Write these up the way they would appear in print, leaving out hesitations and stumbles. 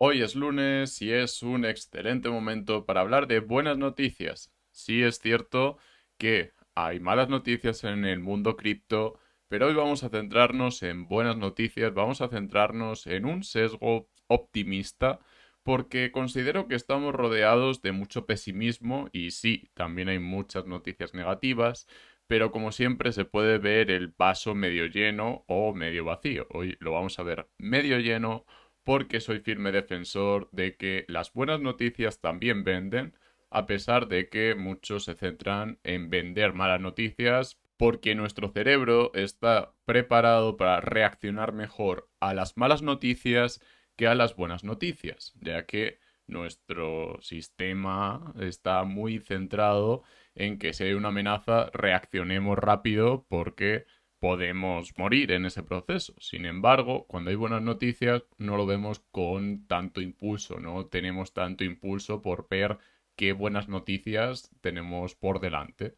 Hoy es lunes y es un excelente momento para hablar de buenas noticias. Sí es cierto que hay malas noticias en el mundo cripto, pero hoy vamos a centrarnos en buenas noticias, vamos a centrarnos en un sesgo optimista, porque considero que estamos rodeados de mucho pesimismo y sí, también hay muchas noticias negativas, pero como siempre se puede ver el vaso medio lleno o medio vacío. Hoy lo vamos a ver medio lleno porque soy firme defensor de que las buenas noticias también venden, a pesar de que muchos se centran en vender malas noticias, porque nuestro cerebro está preparado para reaccionar mejor a las malas noticias que a las buenas noticias, ya que nuestro sistema está muy centrado en que si hay una amenaza reaccionemos rápido porque podemos morir en ese proceso. Sin embargo, cuando hay buenas noticias, no lo vemos con tanto impulso, no tenemos tanto impulso por ver qué buenas noticias tenemos por delante.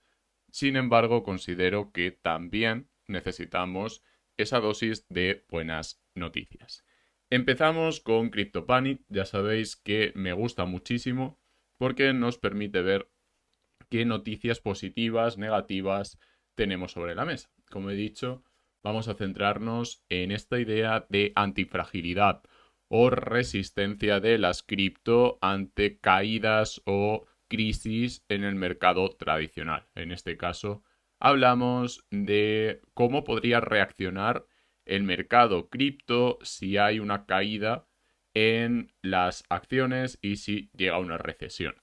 Sin embargo, considero que también necesitamos esa dosis de buenas noticias. Empezamos con CryptoPanic, ya sabéis que me gusta muchísimo porque nos permite ver qué noticias positivas, negativas tenemos sobre la mesa. Como he dicho, vamos a centrarnos en esta idea de antifragilidad o resistencia de las cripto ante caídas o crisis en el mercado tradicional. En este caso, hablamos de cómo podría reaccionar el mercado cripto si hay una caída en las acciones y si llega una recesión.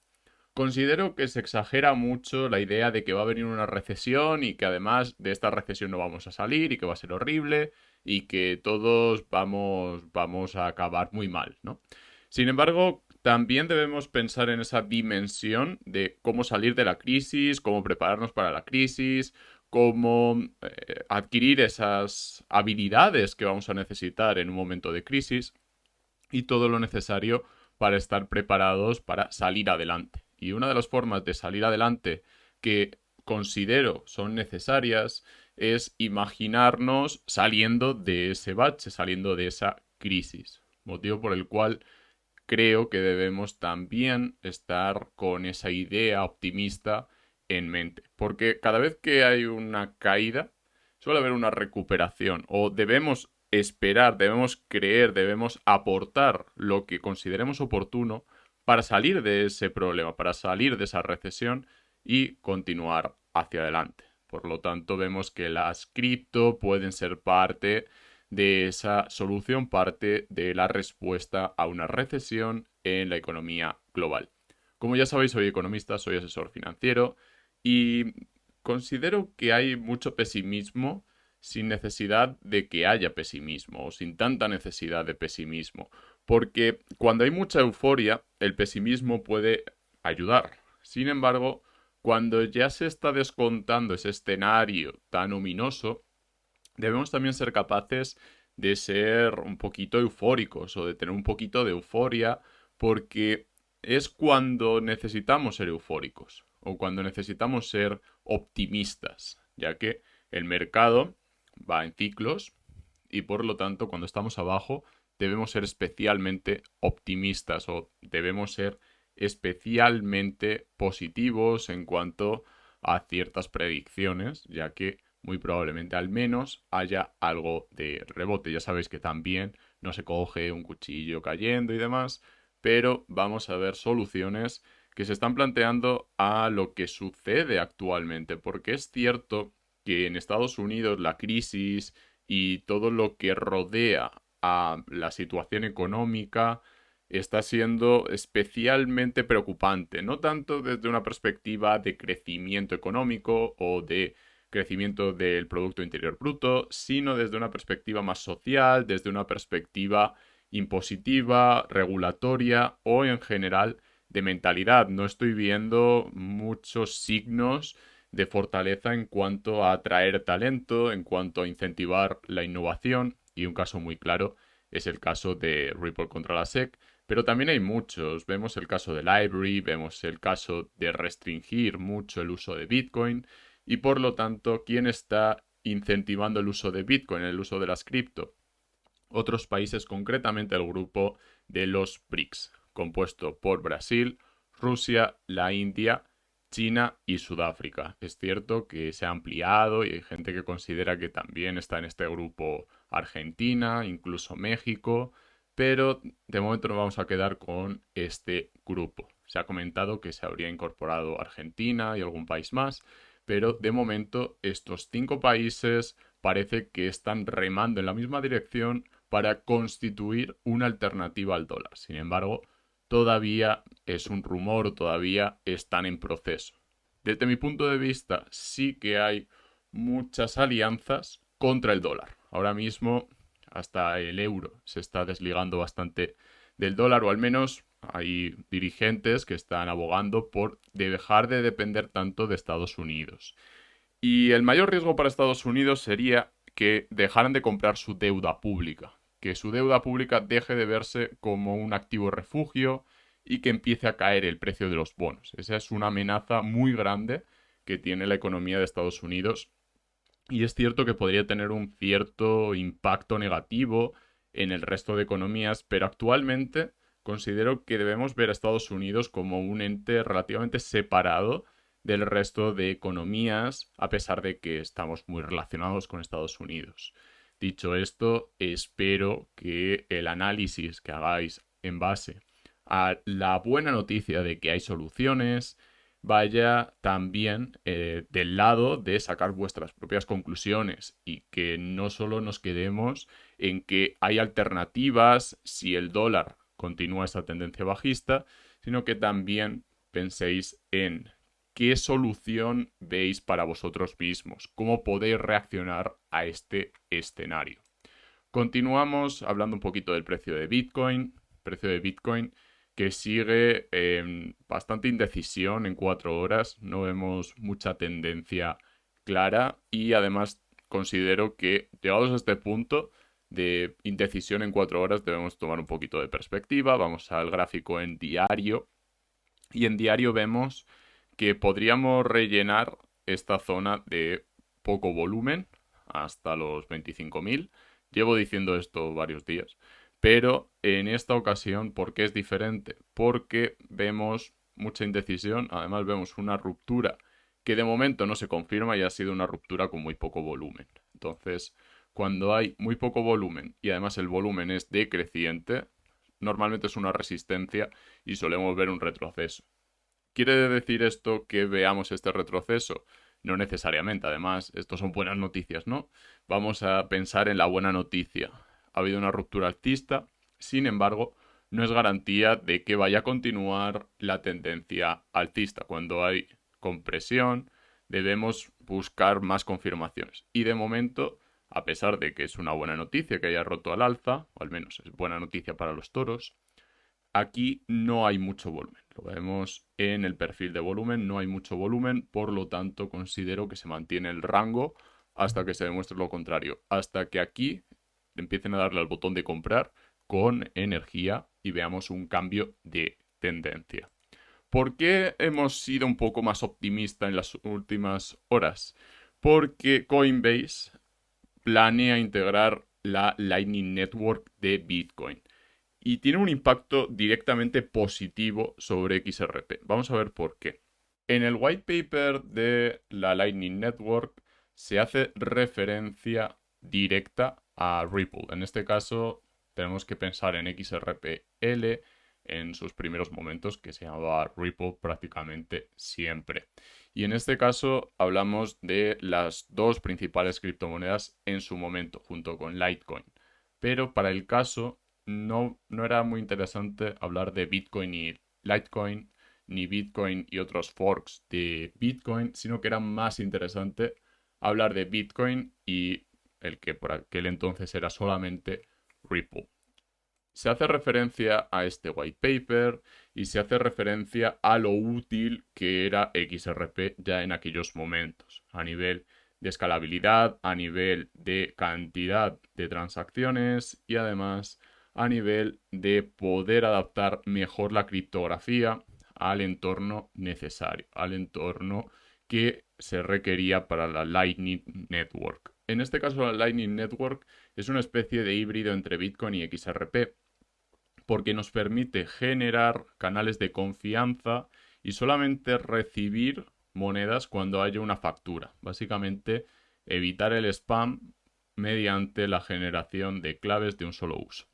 Considero que se exagera mucho la idea de que va a venir una recesión y que además de esta recesión no vamos a salir y que va a ser horrible y que todos vamos a acabar muy mal, ¿no? Sin embargo, también debemos pensar en esa dimensión de cómo salir de la crisis, cómo prepararnos para la crisis, cómo adquirir esas habilidades que vamos a necesitar en un momento de crisis y todo lo necesario para estar preparados para salir adelante. Y una de las formas de salir adelante que considero son necesarias es imaginarnos saliendo de ese bache, saliendo de esa crisis. Motivo por el cual creo que debemos también estar con esa idea optimista en mente. Porque cada vez que hay una caída, suele haber una recuperación. O debemos esperar, debemos creer, debemos aportar lo que consideremos oportuno para salir de ese problema, para salir de esa recesión y continuar hacia adelante. Por lo tanto, vemos que las cripto pueden ser parte de esa solución, parte de la respuesta a una recesión en la economía global. Como ya sabéis, soy economista, soy asesor financiero y considero que hay mucho pesimismo sin necesidad de que haya pesimismo o sin tanta necesidad de pesimismo. Porque cuando hay mucha euforia, el pesimismo puede ayudar. Sin embargo, cuando ya se está descontando ese escenario tan ominoso, debemos también ser capaces de ser un poquito eufóricos o de tener un poquito de euforia porque es cuando necesitamos ser eufóricos o cuando necesitamos ser optimistas, ya que el mercado va en ciclos y por lo tanto cuando estamos abajo debemos ser especialmente optimistas o debemos ser especialmente positivos en cuanto a ciertas predicciones, ya que muy probablemente al menos haya algo de rebote. Ya sabéis que también no se coge un cuchillo cayendo y demás, pero vamos a ver soluciones que se están planteando a lo que sucede actualmente, porque es cierto que en Estados Unidos la crisis y todo lo que rodea a la situación económica está siendo especialmente preocupante, no tanto desde una perspectiva de crecimiento económico o de crecimiento del Producto Interior Bruto, sino desde una perspectiva más social, desde una perspectiva impositiva, regulatoria o en general de mentalidad. No estoy viendo muchos signos de fortaleza en cuanto a atraer talento, en cuanto a incentivar la innovación, y un caso muy claro es el caso de Ripple contra la SEC, pero también hay muchos. Vemos el caso de Library, vemos el caso de restringir mucho el uso de Bitcoin y por lo tanto, ¿quién está incentivando el uso de Bitcoin, el uso de las cripto? Otros países, concretamente el grupo de los BRICS, compuesto por Brasil, Rusia, la India, China y Sudáfrica. Es cierto que se ha ampliado y hay gente que considera que también está en este grupo Argentina, incluso México, pero de momento nos vamos a quedar con este grupo. Se ha comentado que se habría incorporado Argentina y algún país más, pero de momento estos 5 países parece que están remando en la misma dirección para constituir una alternativa al dólar. Sin embargo, todavía es un rumor, todavía están en proceso. Desde mi punto de vista, sí que hay muchas alianzas contra el dólar. Ahora mismo, hasta el euro se está desligando bastante del dólar, o al menos hay dirigentes que están abogando por dejar de depender tanto de Estados Unidos. Y el mayor riesgo para Estados Unidos sería que dejaran de comprar su deuda pública, que su deuda pública deje de verse como un activo refugio y que empiece a caer el precio de los bonos. Esa es una amenaza muy grande que tiene la economía de Estados Unidos y es cierto que podría tener un cierto impacto negativo en el resto de economías, pero actualmente considero que debemos ver a Estados Unidos como un ente relativamente separado del resto de economías, a pesar de que estamos muy relacionados con Estados Unidos. Dicho esto, espero que el análisis que hagáis en base a la buena noticia de que hay soluciones vaya también del lado de sacar vuestras propias conclusiones y que no solo nos quedemos en que hay alternativas si el dólar continúa esta tendencia bajista, sino que también penséis en qué solución veis para vosotros mismos, cómo podéis reaccionar a este escenario. Continuamos hablando un poquito del precio de Bitcoin que sigue en bastante indecisión en 4 horas, no vemos mucha tendencia clara y además considero que llegados a este punto de indecisión en 4 horas debemos tomar un poquito de perspectiva, vamos al gráfico en diario y en diario vemos que podríamos rellenar esta zona de poco volumen hasta los 25.000. Llevo diciendo esto varios días. Pero en esta ocasión, ¿por qué es diferente? Porque vemos mucha indecisión, además vemos una ruptura que de momento no se confirma y ha sido una ruptura con muy poco volumen. Entonces, cuando hay muy poco volumen y además el volumen es decreciente, normalmente es una resistencia y solemos ver un retroceso. ¿Quiere decir esto que veamos este retroceso? No necesariamente, además, esto son buenas noticias, ¿no? Vamos a pensar en la buena noticia. Ha habido una ruptura alcista, sin embargo, no es garantía de que vaya a continuar la tendencia alcista. Cuando hay compresión, debemos buscar más confirmaciones. Y de momento, a pesar de que es una buena noticia que haya roto al alza, o al menos es buena noticia para los toros, aquí no hay mucho volumen. Lo vemos en el perfil de volumen, no hay mucho volumen, por lo tanto considero que se mantiene el rango hasta que se demuestre lo contrario. Hasta que aquí empiecen a darle al botón de comprar con energía y veamos un cambio de tendencia. ¿Por qué hemos sido un poco más optimistas en las últimas horas? Porque Coinbase planea integrar la Lightning Network de Bitcoin y tiene un impacto directamente positivo sobre XRP. Vamos a ver por qué. En el white paper de la Lightning Network se hace referencia directa a Ripple. En este caso tenemos que pensar en XRPL en sus primeros momentos, que se llamaba Ripple prácticamente siempre. Y en este caso hablamos de las dos principales criptomonedas en su momento, junto con Litecoin. Pero para el caso no era muy interesante hablar de Bitcoin y Litecoin, ni Bitcoin y otros forks de Bitcoin, sino que era más interesante hablar de Bitcoin y el que por aquel entonces era solamente Ripple. Se hace referencia a este white paper y se hace referencia a lo útil que era XRP ya en aquellos momentos, a nivel de escalabilidad, a nivel de cantidad de transacciones y además a nivel de poder adaptar mejor la criptografía al entorno necesario, al entorno que se requería para la Lightning Network. En este caso, la Lightning Network es una especie de híbrido entre Bitcoin y XRP. porque nos permite generar canales de confianza y solamente recibir monedas cuando haya una factura. Básicamente, evitar el spam mediante la generación de claves de un solo uso.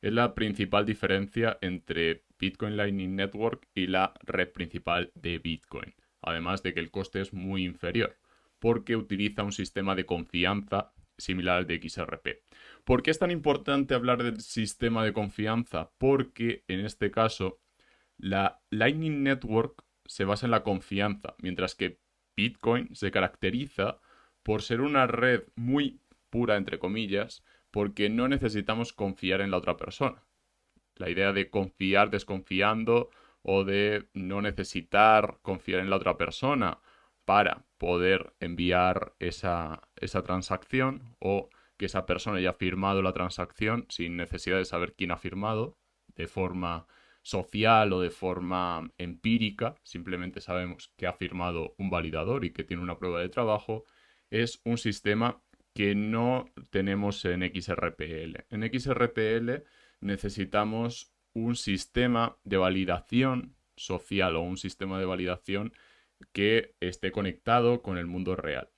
Es la principal diferencia entre Bitcoin Lightning Network y la red principal de Bitcoin, además de que el coste es muy inferior, porque utiliza un sistema de confianza similar al de XRP. ¿Por qué es tan importante hablar del sistema de confianza? Porque en este caso la Lightning Network se basa en la confianza, mientras que Bitcoin se caracteriza por ser una red muy pura, entre comillas, porque no necesitamos confiar en la otra persona. La idea de confiar desconfiando o de no necesitar confiar en la otra persona para poder enviar esa transacción o que esa persona haya firmado la transacción sin necesidad de saber quién ha firmado de forma social o de forma empírica, simplemente sabemos que ha firmado un validador y que tiene una prueba de trabajo, es un sistema que no tenemos en XRPL. En XRPL necesitamos un sistema de validación social o un sistema de validación que esté conectado con el mundo real.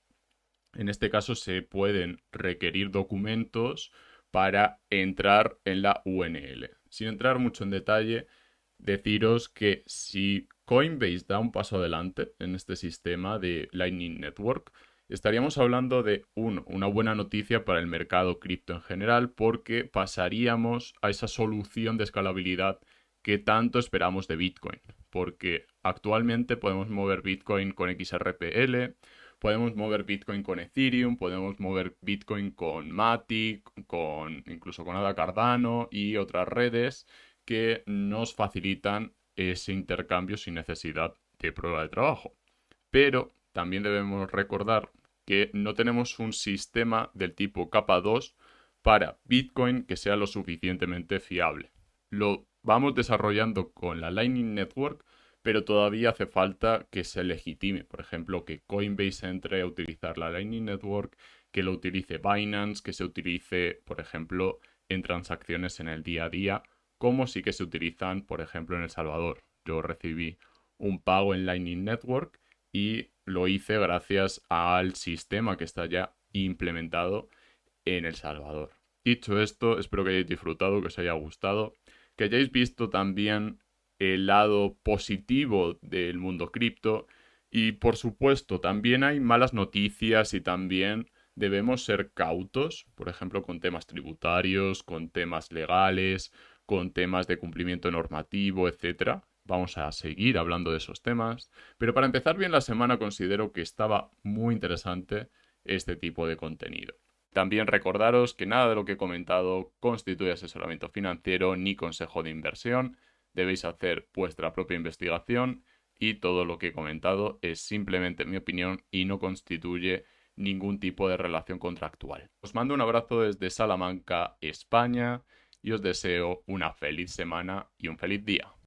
En este caso se pueden requerir documentos para entrar en la UNL. Sin entrar mucho en detalle, deciros que si Coinbase da un paso adelante en este sistema de Lightning Network, estaríamos hablando de una buena noticia para el mercado cripto en general, porque pasaríamos a esa solución de escalabilidad que tanto esperamos de Bitcoin. Porque actualmente podemos mover Bitcoin con XRPL, podemos mover Bitcoin con Ethereum, podemos mover Bitcoin con Matic, incluso con ADA Cardano y otras redes que nos facilitan ese intercambio sin necesidad de prueba de trabajo. Pero también debemos recordar que no tenemos un sistema del tipo capa 2 para Bitcoin que sea lo suficientemente fiable. Lo vamos desarrollando con la Lightning Network, pero todavía hace falta que se legitime. Por ejemplo, que Coinbase entre a utilizar la Lightning Network, que lo utilice Binance, que se utilice, por ejemplo, en transacciones en el día a día, como sí que se utilizan, por ejemplo, en El Salvador. Yo recibí un pago en Lightning Network y lo hice gracias al sistema que está ya implementado en El Salvador. Dicho esto, espero que hayáis disfrutado, que os haya gustado, que hayáis visto también el lado positivo del mundo cripto y por supuesto también hay malas noticias y también debemos ser cautos, por ejemplo con temas tributarios, con temas legales, con temas de cumplimiento normativo, etcétera. Vamos a seguir hablando de esos temas, pero para empezar bien la semana considero que estaba muy interesante este tipo de contenido. También recordaros que nada de lo que he comentado constituye asesoramiento financiero ni consejo de inversión. Debéis hacer vuestra propia investigación y todo lo que he comentado es simplemente mi opinión y no constituye ningún tipo de relación contractual. Os mando un abrazo desde Salamanca, España, y os deseo una feliz semana y un feliz día.